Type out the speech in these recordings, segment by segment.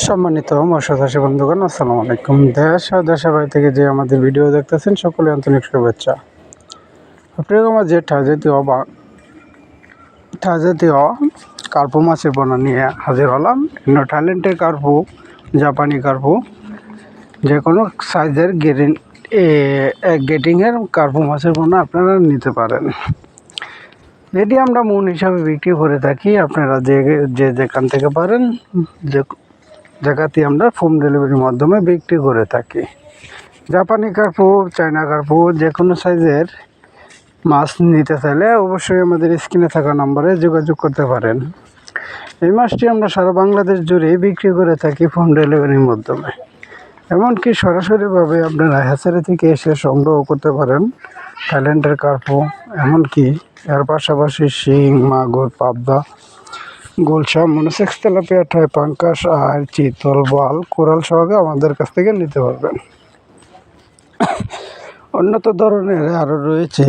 সম্মানিত মৎস্য চাষী বন্ধুগণ, আসসালামু আলাইকুম। দেশ ও দেশের বাইরে থেকে যে আমাদের ভিডিও দেখতেছেন সকলে আন্তরিক শুভেচ্ছা। প্রিয় মাঝে ঠা জাতীয় কার্পু মাছের পোনা নিয়ে হাজির হলাম। থাইল্যান্ডের কার্পু, জাপানি কার্পু, যে কোনো সাইজের গেটিংয়ের কার্পু মাছের পোনা আপনারা নিতে পারেন। এটি আমরা মন হিসাবে বিক্রি করে থাকি। আপনারা যেখান থেকে পারেন জায়গাতে আমরা হোম ডেলিভারির মাধ্যমে বিক্রি করে থাকি। জাপানি কার্পু, চায়না কার্পু, যে কোনো সাইজের মাছ নিতে চাইলে অবশ্যই আমাদের স্ক্রিনে থাকা নম্বরে যোগাযোগ করতে পারেন। এই মাছটি আমরা সারা বাংলাদেশ জুড়ে বিক্রি করে থাকি হোম ডেলিভারির মাধ্যমে। এমনকি সরাসরিভাবে আপনারা হ্যাচারি থেকে এসে সংগ্রহ করতে পারেন থাইল্যান্ডের কার্পু। এমনকি এর পাশাপাশি শিং, মাগুর, পাবদা, গোলসা, মনোসেক্স, তেলাপিয়া, ট্রাই, পাঙ্কাস, আর চিতল, বোয়াল, কোরাল সহকারে আমাদের কাছ থেকে নিতে পারবেন। উন্নত ধরনের আরও রয়েছে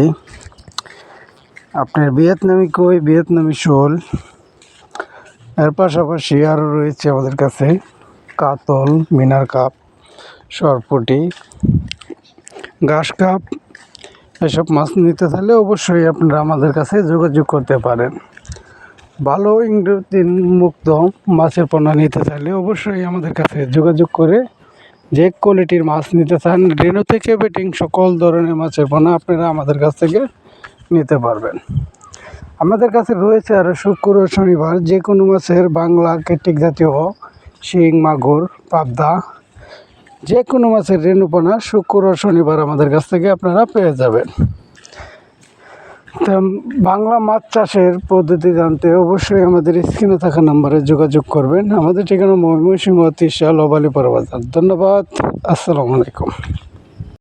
আপনার ভিয়েতনামি কই, ভিয়েতনামি শোল। এর পাশাপাশি আরও রয়েছে আমাদের কাছে কাতল, মিনার কাপ, সরপুঁটি, ঘাস কাপ। এসব মাছ নিতে চাইলে অবশ্যই আপনারা আমাদের কাছে যোগাযোগ করতে পারেন। ভালো ইংরেজিন মুক্ত মাছের পোনা নিতে চাইলে অবশ্যই আমাদের কাছে যোগাযোগ করে যে কোয়ালিটির মাছ নিতে চান, রেনু থেকে বেটিং সকল ধরনের মাছের পোনা আপনারা আমাদের কাছ থেকে নিতে পারবেন। আমাদের কাছে রয়েছে আরও শুক্র ও শনিবার যে কোনো মাছের বাংলা কেটিক জাতীয় শিং, মাগুর, পাবদা, যে কোনো মাছের রেনু পোনা শুক্র ও শনিবার আমাদের কাছ থেকে আপনারা পেয়ে যাবেন। বাংলা মাছ চাষের পদ্ধতি জানতে অবশ্যই আমাদের স্ক্রিনে থাকা নম্বরে যোগাযোগ করবেন। আমাদের ঠিকানা ময়মনসিংহ, তিশা, লোবালী, বাজার। ধন্যবাদ। আসসালামু আলাইকুম।